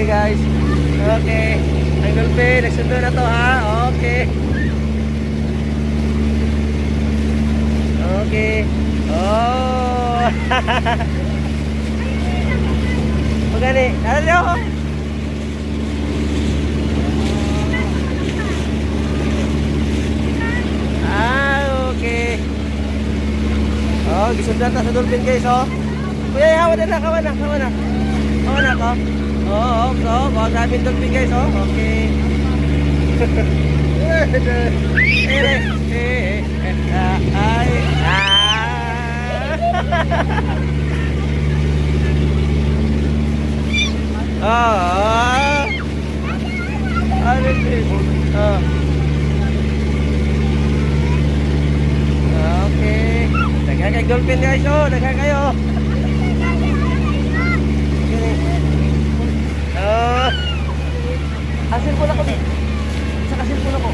Okay guys. Okay. Ang dolphin, nagsundo na to ha. Okay. Okay. Oh. Magani. Ano? Okay. Oh, gisundan ta sa dolphin guys, oh. Kuya, hawa na, hawa na, hawa na. Hawa na ko. Oh, oh, oh, grabe yung dolphin guys, oh. Okay. Ay, ano ito? Oh. Okay. Daghan kay dolphin guys, oh. Daghan kayo. Oh. Asin po na ko. Sa kasin po na ko.